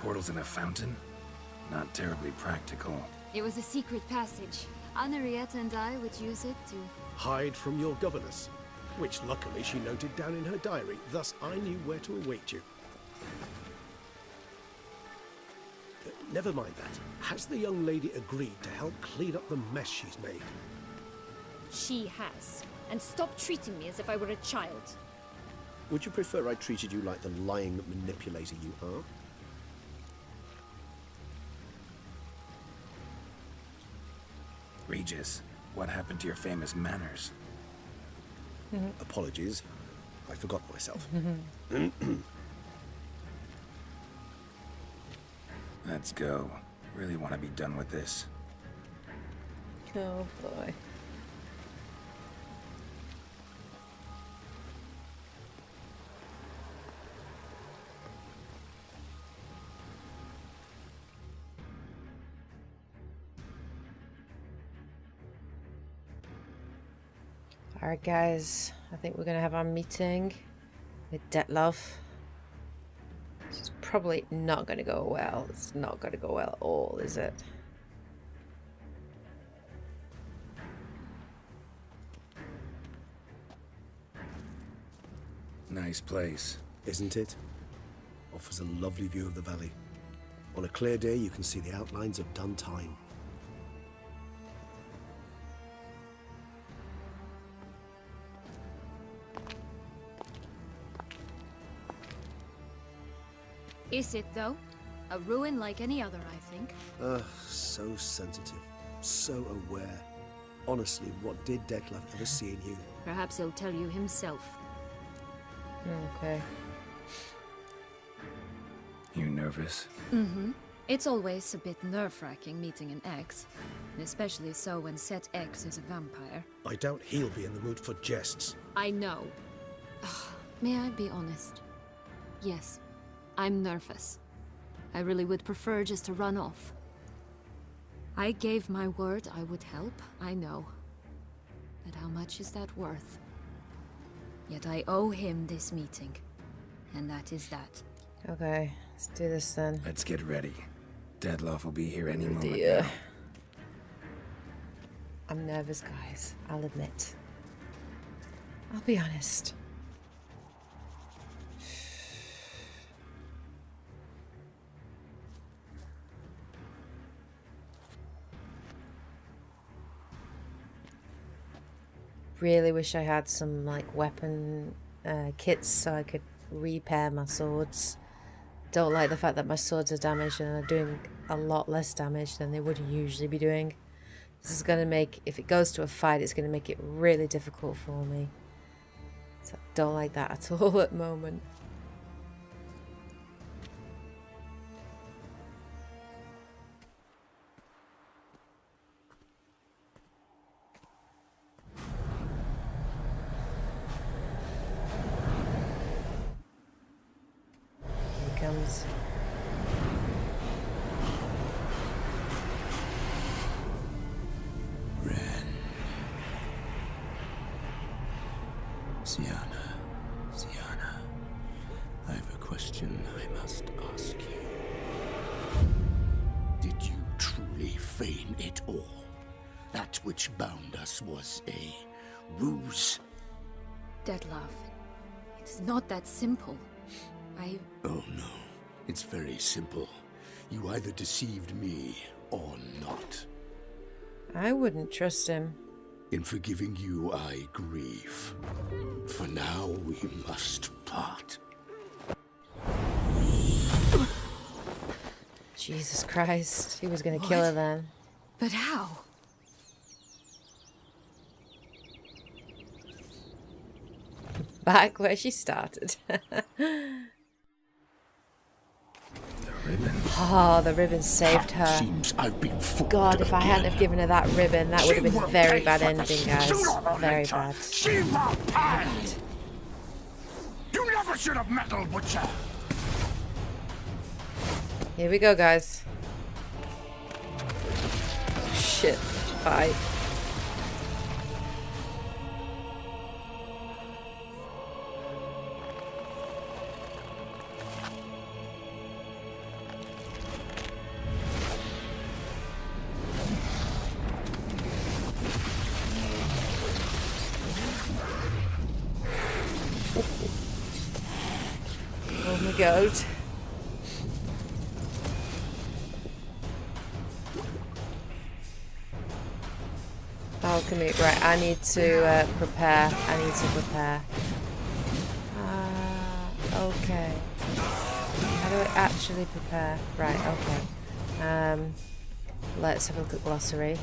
Portals in a fountain? Not terribly practical. It was a secret passage. Anarietta and I would use it to... Hide from your governess, which luckily she noted down in her diary, thus I knew where to await you. Never mind that. Has the young lady agreed to help clean up the mess she's made? She has. And stop treating me as if I were a child. Would you prefer I treated you like the lying manipulator you are? Regis, what happened to your famous manners? Apologies. I forgot myself. Let's go. Really want to be done with this. Oh boy. Alright guys, I think we're gonna have our meeting with Detlov. This is probably not gonna go well. It's not gonna go well at all, is it? Nice place. Isn't it? Offers a lovely view of the valley. On a clear day, you can see the outlines of Duntine. Is it, though? A ruin like any other, I think. So sensitive. So aware. Honestly, what did Detlef ever see in you? Perhaps he'll tell you himself. Okay. You nervous? Mm-hmm. It's always a bit nerve-wracking meeting an ex. And especially so when said ex is a vampire. I doubt he'll be in the mood for jests. I know. May I be honest? Yes. I'm nervous. I really would prefer just to run off. I gave my word I would help, I know. But how much is that worth? Yet I owe him this meeting. And that is that. Okay, let's do this then. Let's get ready. Detlef will be here any Oh, moment dear. now. I'm nervous, guys. I'll admit. I'll be honest. Really wish I had some like weapon kits so I could repair my swords. Don't like the fact that my swords are damaged and are doing a lot less damage than they would usually be doing. This is going to make, if it goes to a fight, it's going to make it really difficult for me. So I don't like that at all at the moment. Here he comes. Sienna, I have a question I must ask you. Did you truly feign it all? That which bound us was a ruse? Detlef, it's not that simple. Oh no, it's very simple. You either deceived me or not. I wouldn't trust him. In forgiving you, I grieve. For now, we must part. Jesus Christ. He was going to kill her then. But how? Back where she started. The ribbon. Oh, the ribbon saved her. Seems I've been fooled God, if I hadn't again. have given her that ribbon, that would have been a very bad ending, guys. Very bad. She will hand. You never should have meddled with her. Here we go, guys. Shit. Fight. god. Alchemy, right, I need to prepare. Okay. How do I actually prepare? Right, okay. Let's have a look at glossary.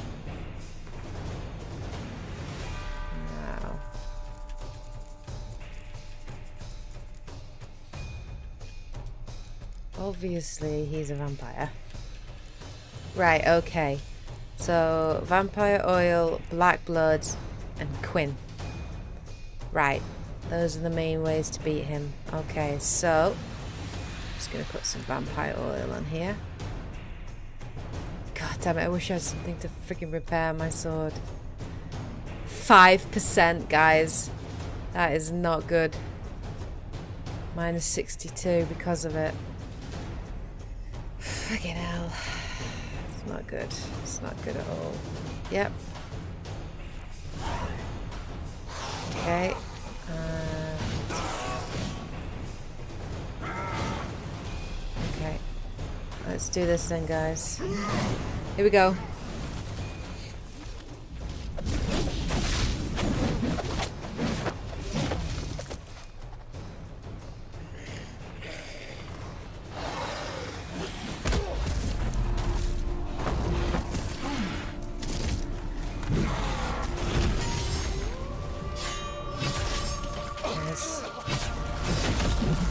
Now. Obviously, he's a vampire. Right, okay. So, vampire oil, black blood, and Quinn. Right. Those are the main ways to beat him. Okay, so I'm just gonna put some vampire oil on here. God damn it, I wish I had something to freaking repair my sword. 5%, guys. That is not good. Minus 62 because of it. Fucking hell. It's not good. It's not good at all. Yep. Okay. Okay. Let's do this then, guys. Here we go.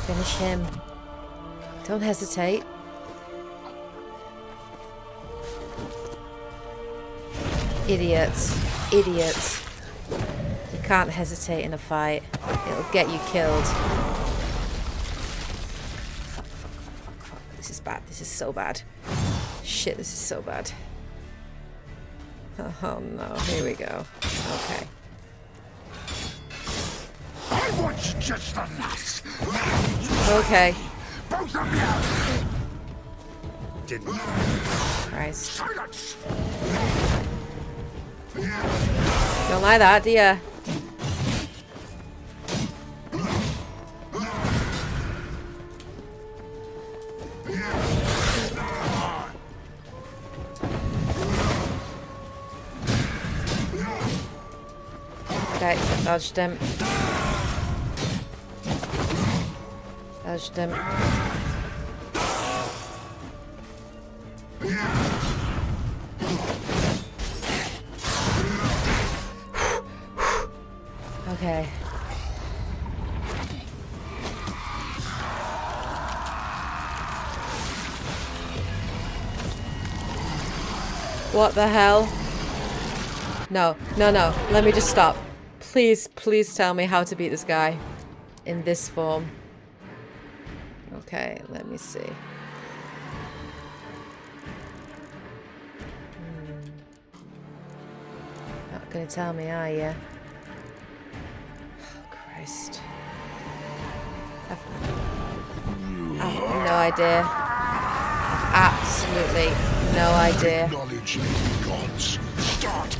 Finish him. Don't hesitate. Idiots. Idiots. You can't hesitate in a fight. It'll get you killed. Fuck. This is bad. This is so bad. Shit, this is so bad. Oh no, here we go. Okay. I want just the last. Okay. Both of you. Didn't. Christ. Silence. Don't like that, do ya? Okay, dodged him. Dodged him. Okay. What the hell? No. Let me just stop. Please tell me how to beat this guy in this form. Okay, let me see. Not gonna tell me, are you? Oh, Christ. I've no idea. Absolutely no idea. Knowledge, gods. Start.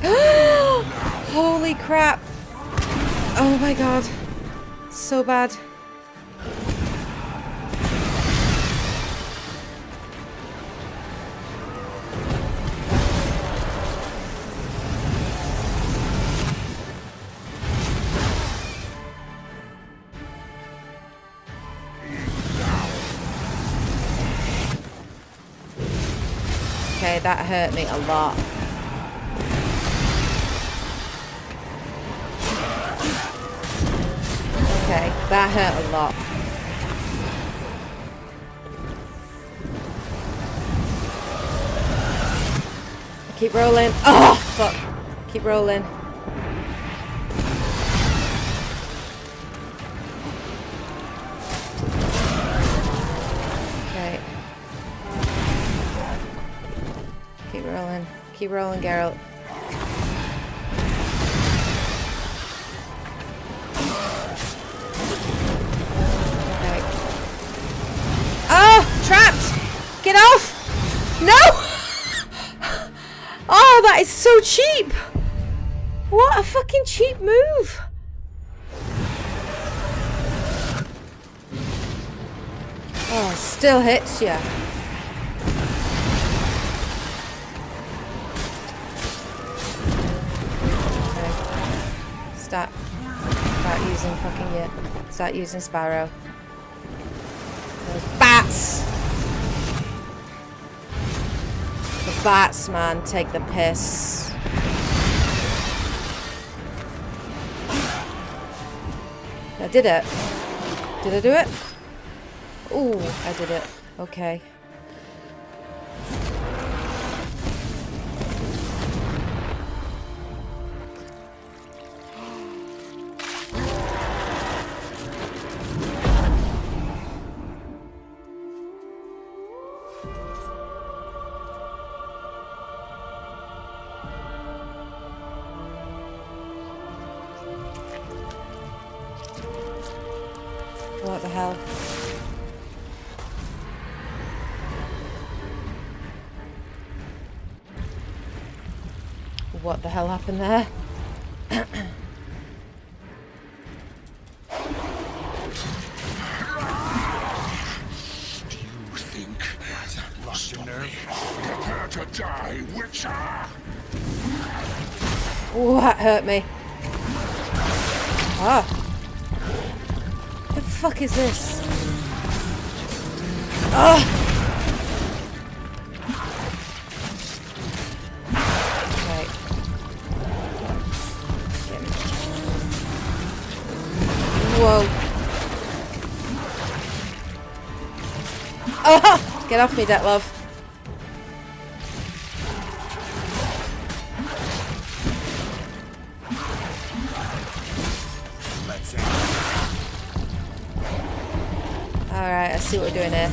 Holy crap! Oh my god. So bad. Okay, that hurt me a lot. Okay, that hurt a lot. Keep rolling. Oh, fuck. Keep rolling. Okay. Keep rolling. Keep rolling, Geralt. Okay. Oh! Trapped! Get off! No! Oh, that is so cheap! What a fucking cheap move! Oh, it still hits you. Okay. Start using Start using Sparrow. Those bats! The bats, man, take the piss. I did it. Did I do it? Ooh, I did it. Okay. What the hell? What the hell happened there? Do you think that lost your nerve? Prepare to die, Witcher! Oh, that hurt me. Ah. What the fuck is this? Ah! Right. Whoa. Ah! Get off me, Detlov. Alright, I see what we're doing here.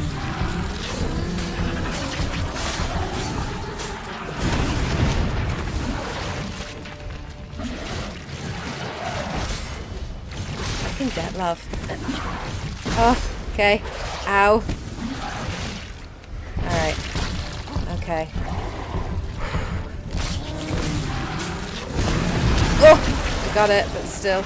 Fucking Detlov. Oh, okay. Ow. Alright. Okay. Oh! I got it, but still.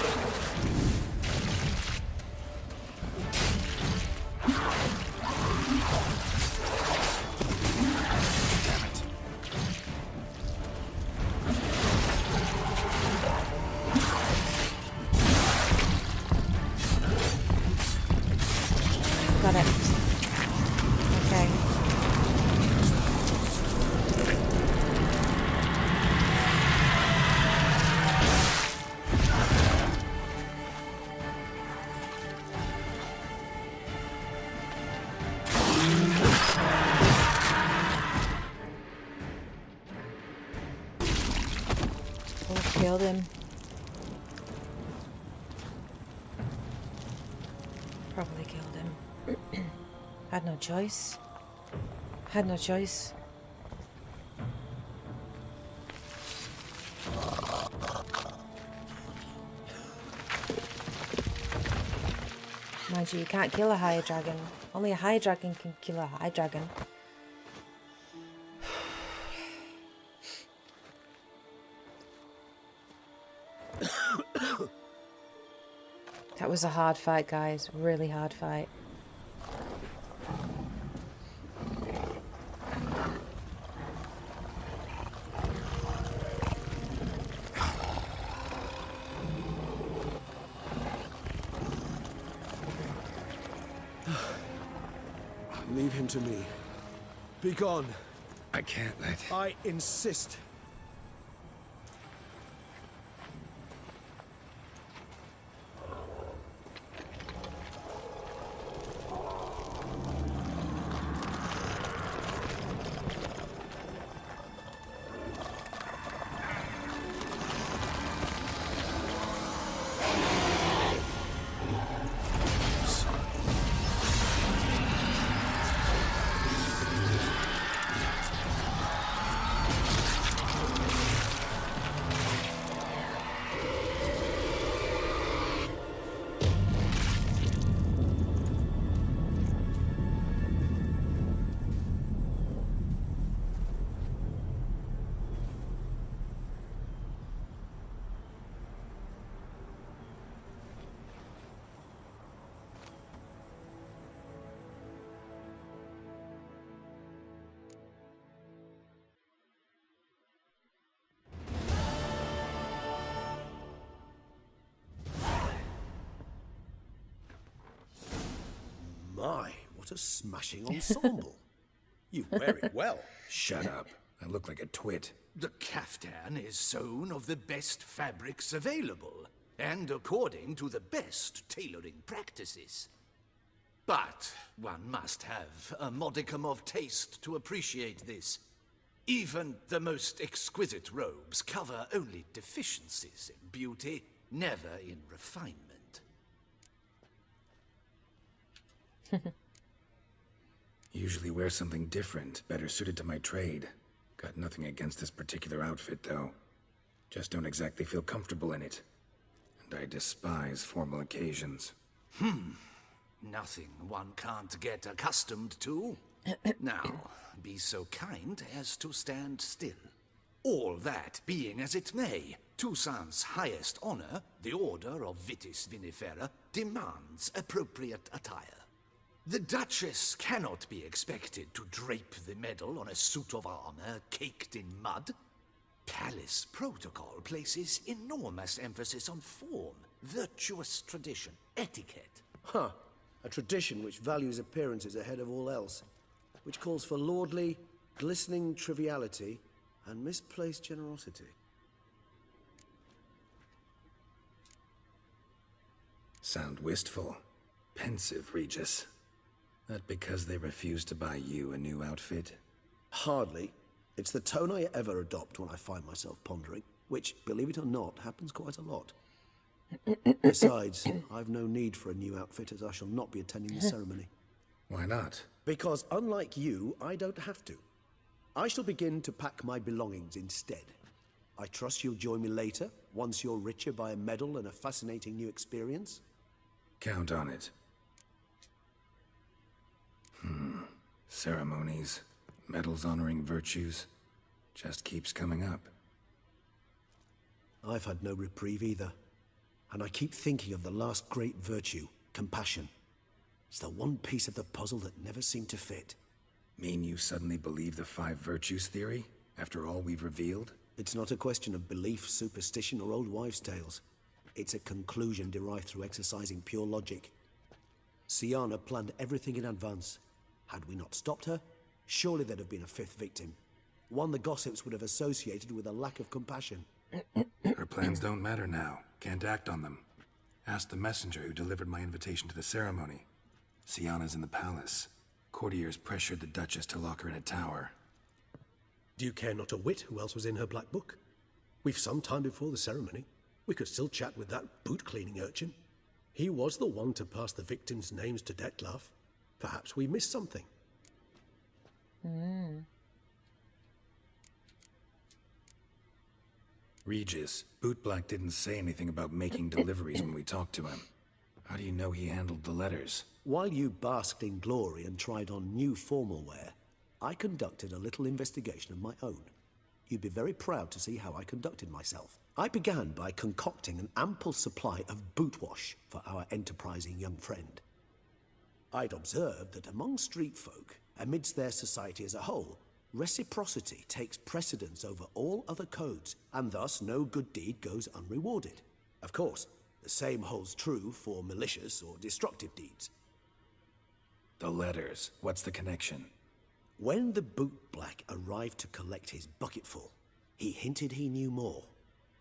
Got it. Okay. Oh, killed him. Probably killed him. Had no choice. Had no choice. Mind you, you can't kill a higher dragon. Only a higher dragon can kill a high dragon. That was a hard fight, guys. Really hard fight. Leave him to me. Be gone. I can't let... I insist. What a smashing ensemble. You wear it well. Shut up. I look like a twit. The caftan is sewn of the best fabrics available, and according to the best tailoring practices. But one must have a modicum of taste to appreciate this. Even the most exquisite robes cover only deficiencies in beauty, never in refinement. Usually wear something different, better suited to my trade. Got nothing against this particular outfit, though. Just don't exactly feel comfortable in it. And I despise formal occasions. Nothing one can't get accustomed to. Now, be so kind as to stand still. All that being as it may, Toussaint's highest honor, the Order of Vitis Vinifera, demands appropriate attire. The Duchess cannot be expected to drape the medal on a suit of armor caked in mud. Palace protocol places enormous emphasis on form, virtuous tradition, etiquette. Huh. A tradition which values appearances ahead of all else. Which calls for lordly, glistening triviality and misplaced generosity. Sound wistful. Pensive, Regis. That because they refuse to buy you a new outfit? Hardly. It's the tone I ever adopt when I find myself pondering, which, believe it or not, happens quite a lot. Besides, I've no need for a new outfit as I shall not be attending the ceremony. Why not? Because unlike you, I don't have to. I shall begin to pack my belongings instead. I trust you'll join me later, once you're richer by a medal and a fascinating new experience? Count on it. Ceremonies, medals honoring virtues, just keeps coming up. I've had no reprieve either. And I keep thinking of the last great virtue, compassion. It's the one piece of the puzzle that never seemed to fit. Mean you suddenly believe the 5 virtues theory, after all we've revealed? It's not a question of belief, superstition, or old wives' tales. It's a conclusion derived through exercising pure logic. Syanna planned everything in advance. Had we not stopped her, surely there'd have been a 5th victim. One the gossips would have associated with a lack of compassion. Her plans don't matter now. Can't act on them. Ask the messenger who delivered my invitation to the ceremony. Syanna's in the palace. Courtiers pressured the Duchess to lock her in a tower. Do you care not a whit who else was in her black book? We've some time before the ceremony. We could still chat with that boot-cleaning urchin. He was the one to pass the victims' names to Dettlaff. Perhaps we missed something. Regis, Bootblack didn't say anything about making deliveries when we talked to him. How do you know he handled the letters? While you basked in glory and tried on new formal wear, I conducted a little investigation of my own. You'd be very proud to see how I conducted myself. I began by concocting an ample supply of boot wash for our enterprising young friend. I'd observed that among street folk, amidst their society as a whole, reciprocity takes precedence over all other codes, and thus no good deed goes unrewarded. Of course, the same holds true for malicious or destructive deeds. The letters. What's the connection? When the bootblack arrived to collect his bucketful, he hinted he knew more.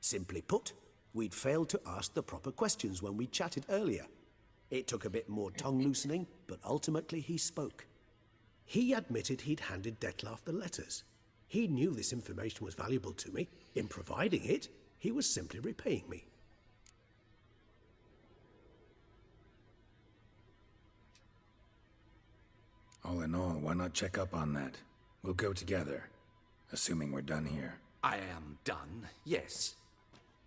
Simply put, we'd failed to ask the proper questions when we chatted earlier. It took a bit more tongue-loosening, but ultimately he spoke. He admitted he'd handed Dettlaff the letters. He knew this information was valuable to me. In providing it, he was simply repaying me. All in all, why not check up on that? We'll go together, assuming we're done here. I am done, yes.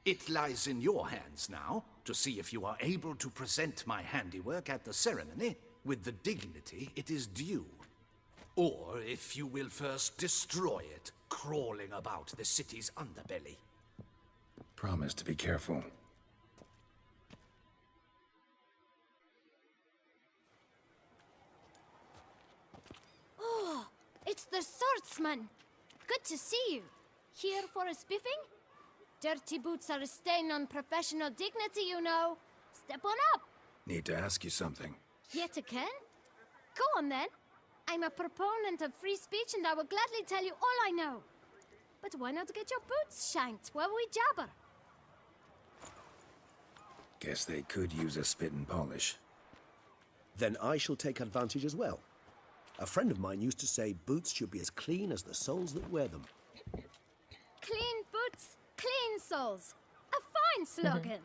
It lies in your hands now to see if you are able to present my handiwork at the ceremony with the dignity it is due. Or if you will first destroy it, crawling about the city's underbelly. Promise to be careful. Oh, it's the swordsman. Good to see you. Here for a spiffing? Dirty boots are a stain on professional dignity, you know. Step on up. Need to ask you something. Yet again? Go on then. I'm a proponent of free speech and I will gladly tell you all I know. But why not get your boots shanked while we jabber? Guess they could use a spit and polish. Then I shall take advantage as well. A friend of mine used to say boots should be as clean as the soles that wear them. Clean boots, clean soles. A fine slogan.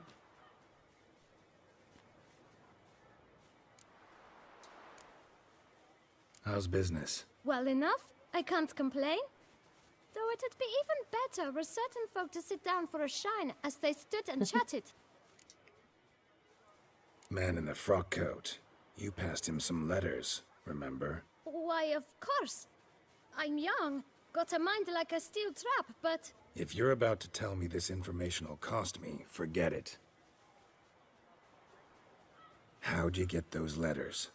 How's business? Well enough. I can't complain. Though it'd be even better were certain folk to sit down for a shine as they stood and chatted. Man in the frock coat. You passed him some letters, remember? Why, of course. I'm young, got a mind like a steel trap, but... If you're about to tell me this information'll cost me, forget it. How'd you get those letters?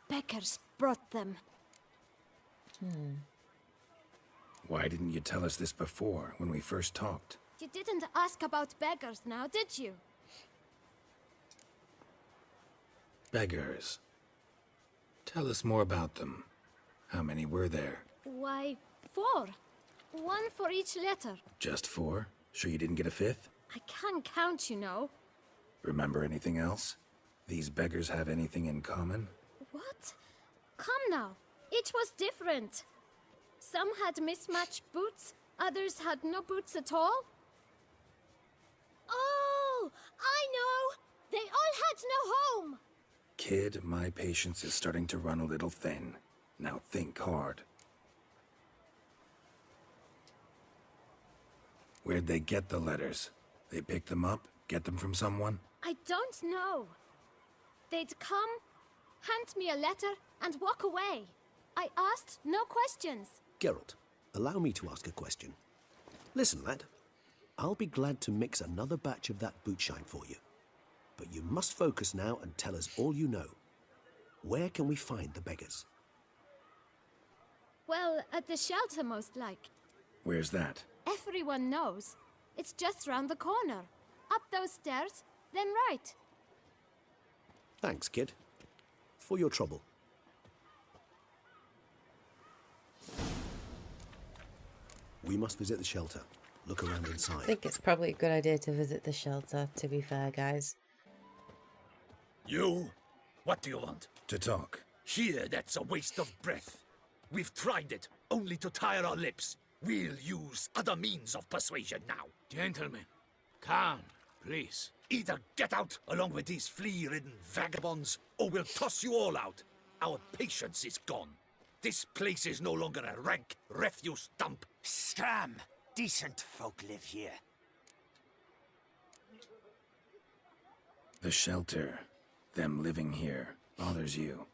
Beggars brought them. Why didn't you tell us this before, when we first talked? You didn't ask about beggars now, did you? Beggars. Tell us more about them. How many were there? Why, 4. 1 for each letter. Just 4? Sure you didn't get a 5th? I can't count, you know. Remember anything else? These beggars have anything in common? What? Come now. Each was different. Some had mismatched boots, others had no boots at all. Oh, I know! They all had no home! Kid, my patience is starting to run a little thin. Now think hard. Where'd they get the letters? They pick them up? Get them from someone? I don't know. They'd come, hand me a letter, and walk away. I asked no questions. Geralt, allow me to ask a question. Listen, lad. I'll be glad to mix another batch of that boot shine for you. But you must focus now and tell us all you know. Where can we find the beggars? Well, at the shelter, most like. Where's that? Everyone knows. It's just round the corner. Up those stairs, then right. Thanks, kid. For your trouble. We must visit the shelter. Look around I inside. think it's probably a good idea to visit the shelter, to be fair, guys. You? What do you want? To talk. Here, that's a waste of breath. We've tried it, only to tire our lips. We'll use other means of persuasion now. Gentlemen, calm, please. Either get out along with these flea-ridden vagabonds, or we'll toss you all out. Our patience is gone. This place is no longer a rank refuse dump. Scram! Decent folk live here. The shelter, them living here, bothers you.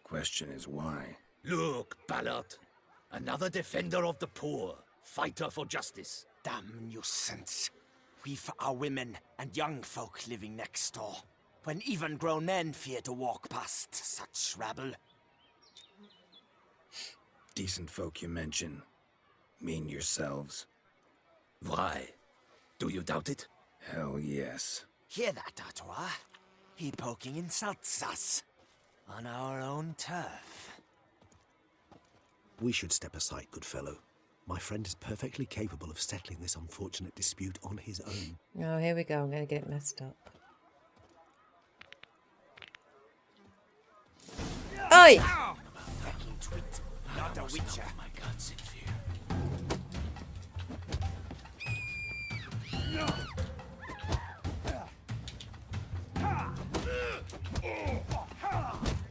Question is why? Look, Ballard. Another defender of the poor. Fighter for justice. Damn nuisance. We've our women and young folk living next door, when even grown men fear to walk past such rabble. Decent folk you mention. Mean yourselves. Why? Do you doubt it? Hell yes. Hear that, Artois? He poking insults us. On our own turf. We should step aside, good fellow. My friend is perfectly capable of settling this unfortunate dispute on his own. Oh, here we go. I'm going to get it messed up. Oi! Fucking twit, not a witcher. My guts in fear.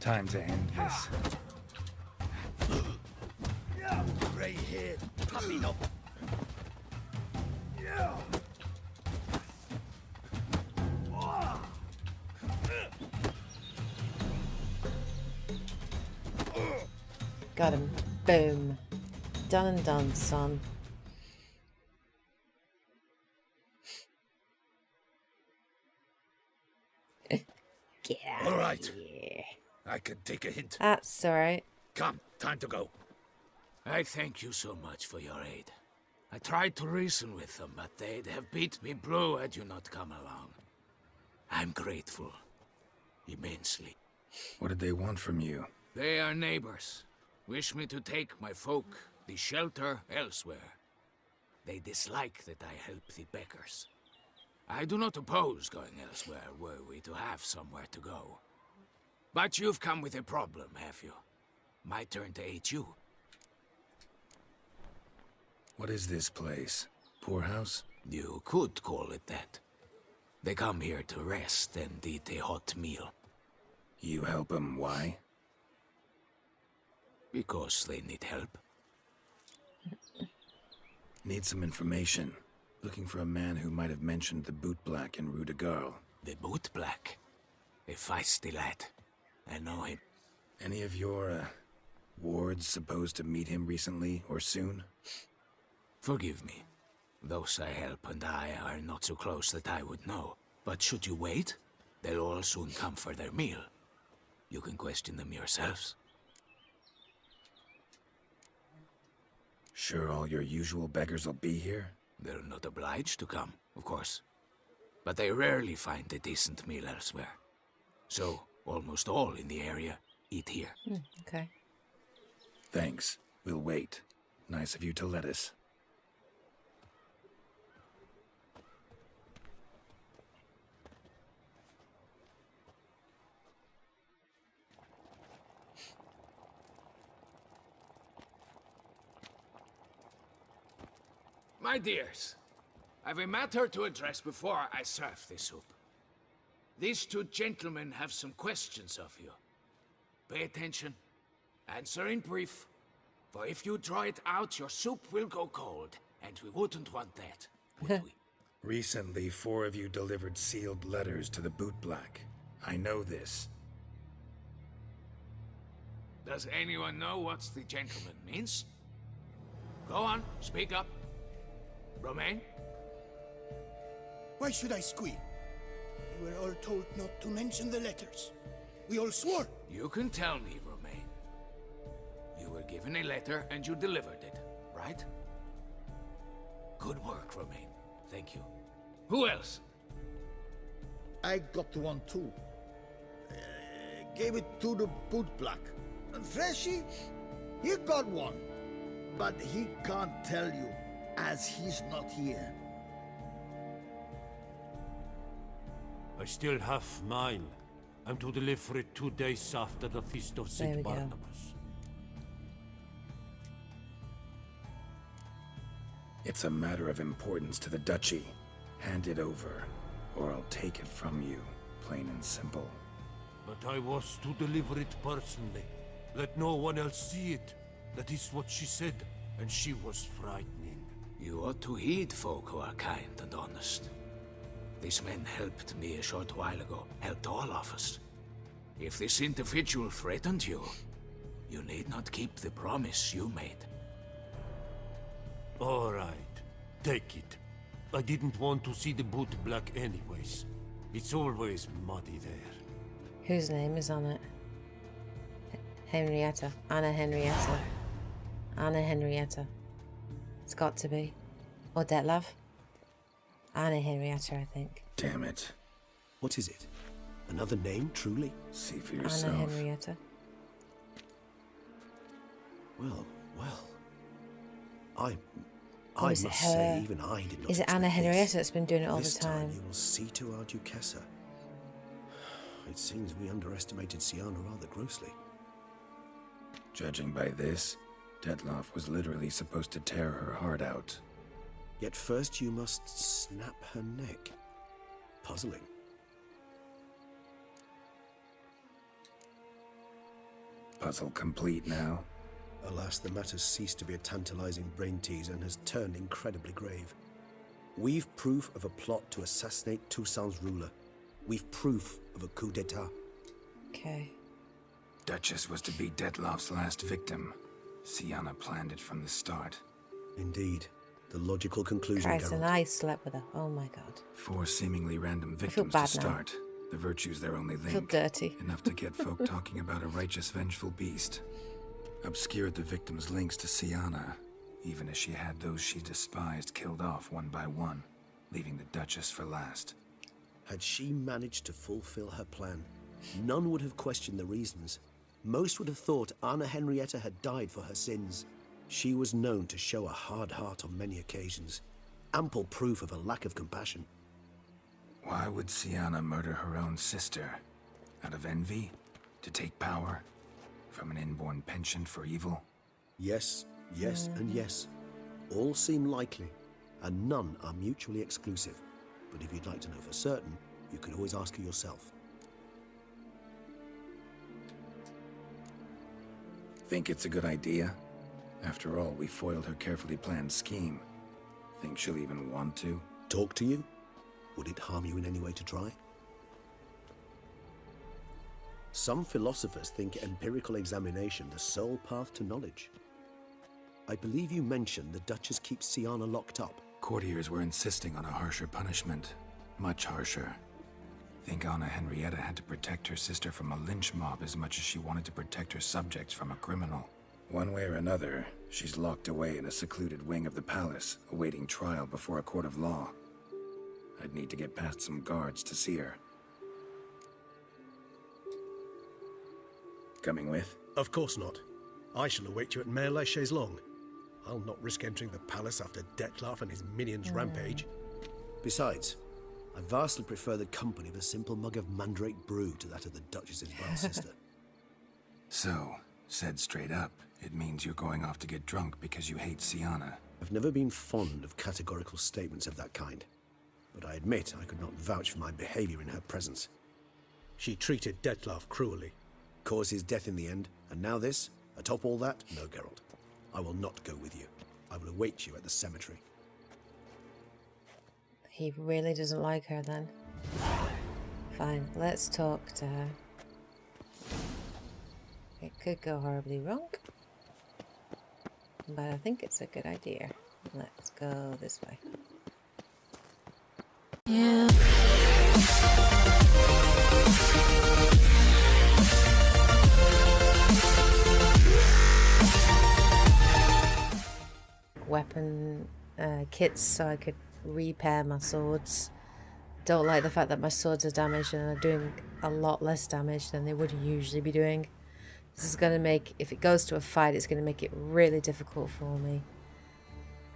Time to end this. Grey hair, popping up. Got him. Boom. Done and done, son. Get out All right. of here. I can take a hint. That's alright. Come, time to go. I thank you so much for your aid. I tried to reason with them, but they'd have beat me blue had you not come along. I'm grateful. Immensely. What did they want from you? They are neighbors. Wish me to take my folk, the shelter, elsewhere. They dislike that I help the beggars. I do not oppose going elsewhere were we to have somewhere to go. But you've come with a problem, have you? My turn to aid you. What is this place? Poorhouse? You could call it that. They come here to rest and eat a hot meal. You help them, why? Because they need help. Need some information. Looking for a man who might have mentioned the Boot Black in Rue de Garl. The Boot Black? A feisty lad. I know him. Any of your, wards supposed to meet him recently or soon? Forgive me. Those I help and I are not so close that I would know. But should you wait, they'll all soon come for their meal. You can question them yourselves. Sure all your usual beggars will be here? They're not obliged to come, of course. But they rarely find a decent meal elsewhere. So, almost all in the area eat here. Okay. Thanks. We'll wait. Nice of you to let us. My dears, I've a matter to address before I serve the soup. These two gentlemen have some questions of you. Pay attention. Answer in brief. For if you draw it out, your soup will go cold, and we wouldn't want that, would we? Recently, 4 of you delivered sealed letters to the Boot Black. I know this. Does anyone know what the gentleman means? Go on, speak up. Romain? Why should I squeal? We were all told not to mention the letters. We all swore. You can tell me, Romain. You were given a letter and you delivered it, right? Good work, Romain. Thank you. Who else? I got one too. Gave it to the Boot Black. And Freshy, he got one. But he can't tell you, as he's not here. I still have mine. I'm to deliver it 2 days after the Feast of There we St. go. Barnabas. It's a matter of importance to the Duchy. Hand it over, or I'll take it from you, plain and simple. But I was to deliver it personally. Let no one else see it. That is what she said, and she was frightening. You ought to heed folk who are kind and honest. These men helped me a short while ago, helped all of us. If this individual threatened you, you need not keep the promise you made. All right, take it. I didn't want to see the Boot Black anyways. It's always muddy there. Whose name is on it? Henrietta. Anna Henrietta. Anna Henrietta. It's got to be. Or Detlav. Anna Henrietta, I think. Damn it. What is it? Another name, truly? See for Anna yourself. Henrietta. Well, well. I Or is it must her? say, even I did not Is it Anna expect this. Henrietta that's been doing it all This the time? you will see to our Duchessa. It seems we underestimated Siana rather grossly. Judging by this, Detloff was literally supposed to tear her heart out. Yet first you must snap her neck. Puzzling. Puzzle complete now. Alas, the matter's ceased to be a tantalizing brain tease and has turned incredibly grave. We've proof of a plot to assassinate Toussaint's ruler. We've proof of a coup d'etat. Okay. Duchess was to be Detloff's last victim. Siana planned it from the start. Indeed. The logical conclusion, Christ, and Geralt. I slept with her. Oh my god. 4 seemingly random feel victims bad to now. start. The virtue's their only I feel link. dirty. Enough to get folk talking about a righteous, vengeful beast. Obscured the victims' links to Siana, even as she had those she despised killed off one by one, leaving the Duchess for last. Had she managed to fulfill her plan, none would have questioned the reasons. Most would have thought Anna Henrietta had died for her sins. She was known to show a hard heart on many occasions. Ample proof of a lack of compassion. Why would Sienna murder her own sister? Out of envy? To take power? From an inborn penchant for evil? Yes, yes, and yes. All seem likely, and none are mutually exclusive. But if you'd like to know for certain, you can always ask her yourself. Think it's a good idea? After all, we foiled her carefully planned scheme. Think she'll even want to? Talk to you? Would it harm you in any way to try? Some philosophers think empirical examination the sole path to knowledge. I believe you mentioned the Duchess keeps Sienna locked up. Courtiers were insisting on a harsher punishment. Much harsher. Think Anna Henrietta had to protect her sister from a lynch mob as much as she wanted to protect her subjects from a criminal. One way or another, she's locked away in a secluded wing of the palace, awaiting trial before a court of law. I'd need to get past some guards to see her. Coming with? Of course not. I shall await you at Mare la Chaise-Longue. I'll not risk entering the palace after Dettlaff and his minions rampage. Besides, I vastly prefer the company of a simple mug of mandrake brew to that of the Duchess's vile sister. So, said straight up, it means you're going off to get drunk because you hate Sienna. I've never been fond of categorical statements of that kind, but I admit I could not vouch for my behavior in her presence. She treated Dettlaff cruelly. Caused his death in the end, and now this? Atop all that? No, Geralt. I will not go with you. I will await you at the cemetery. He really doesn't like her then. Fine, let's talk to her. It could go horribly wrong, but I think it's a good idea. Let's go this way. Yeah. Weapon kits so I could repair my swords. Don't like the fact that my swords are damaged and are doing a lot less damage than they would usually be doing. This is going to make, if it goes to a fight, it's going to make it really difficult for me.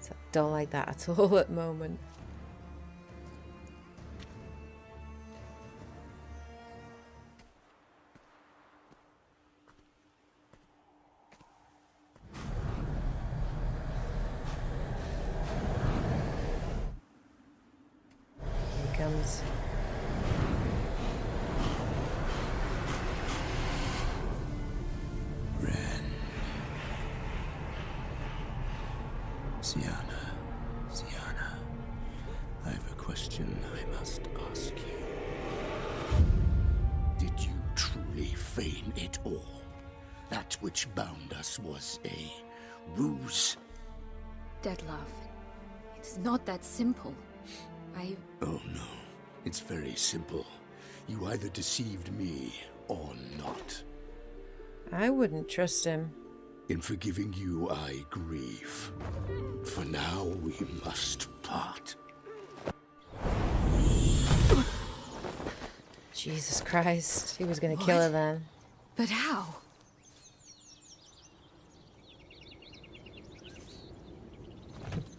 So I don't like that at all at the moment. Comes. Ren. Sienna. Sienna. I have a question I must ask you. Did you truly feign it all? That which bound us was a ruse? Dettlaff, it's not that simple. Oh no, it's very simple. You either deceived me or not. I wouldn't trust him. In forgiving you, I grieve. For now, we must part. Jesus Christ, he was going to kill her then. But how?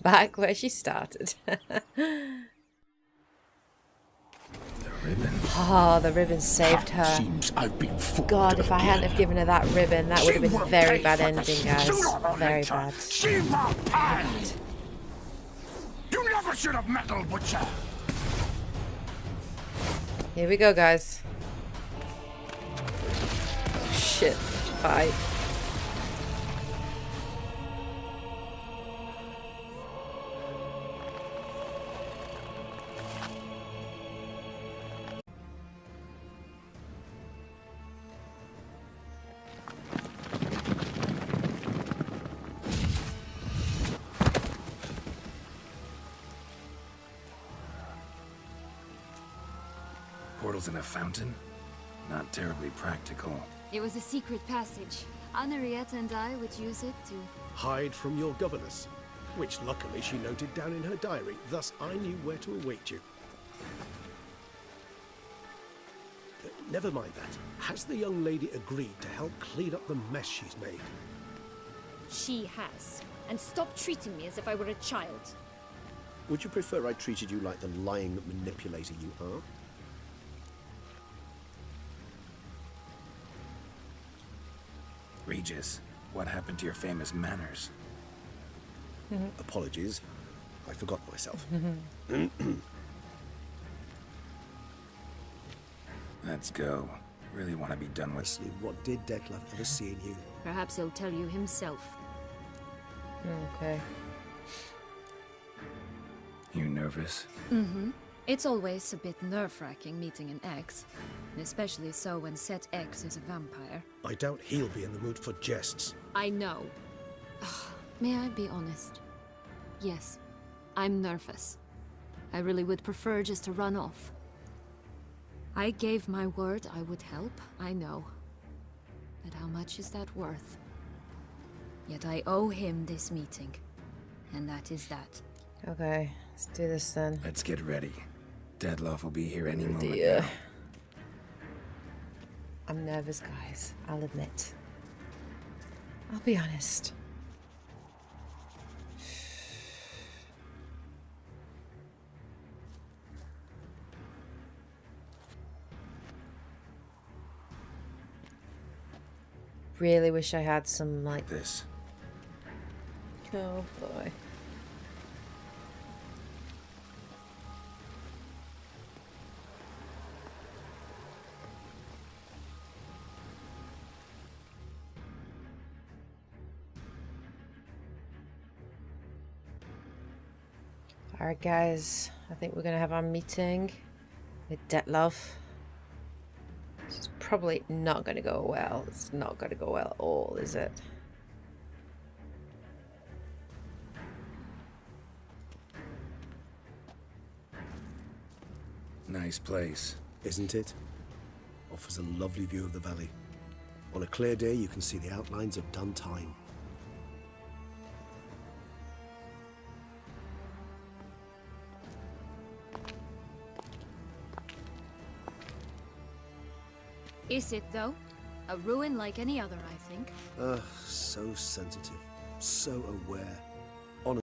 Back where she started. Ribbon. Oh, the ribbon saved her. Seems I've been fooled God, if I hadn't again. have given her that ribbon, that would have been a very bad ending, guys. Very bad. She will pay! You never should have meddled with her! Here we go, guys. Shit. Fight. Portals in a fountain? Not terribly practical. It was a secret passage. Henrietta and I would use it to... Hide from your governess, which luckily she noted down in her diary, thus I knew where to await you. Never mind that. Has the young lady agreed to help clean up the mess she's made? She has. And stop treating me as if I were a child. Would you prefer I treated you like the lying manipulator you are? Regis, what happened to your famous manners? Apologies. I forgot myself. Let's go. Really want to be done with... Honestly, what did Dettlaff ever see in you? Perhaps he'll tell you himself. Okay. You nervous? Mm-hmm. It's always a bit nerve-wracking meeting an ex. And especially so when said ex is a vampire. I doubt he'll be in the mood for jests. I know. May I be honest? Yes. I'm nervous. I really would prefer just to run off. I gave my word I would help, I know. But how much is that worth? Yet I owe him this meeting. And that is that. Okay, let's do this then. Let's get ready. Dettlaff will be here any moment Dear. now. I'm nervous, guys. I'll admit. I'll be honest. Really wish I had some, like... This. Oh, boy. Alright guys, I think we're gonna have our meeting with Dettlaff. It's probably not gonna go well. It's not gonna go well at all, is it? Nice place. Isn't it? Offers a lovely view of the valley. On a clear day, you can see the outlines of Dun Time. Is it, though? A ruin like any other, I think. So sensitive, so aware.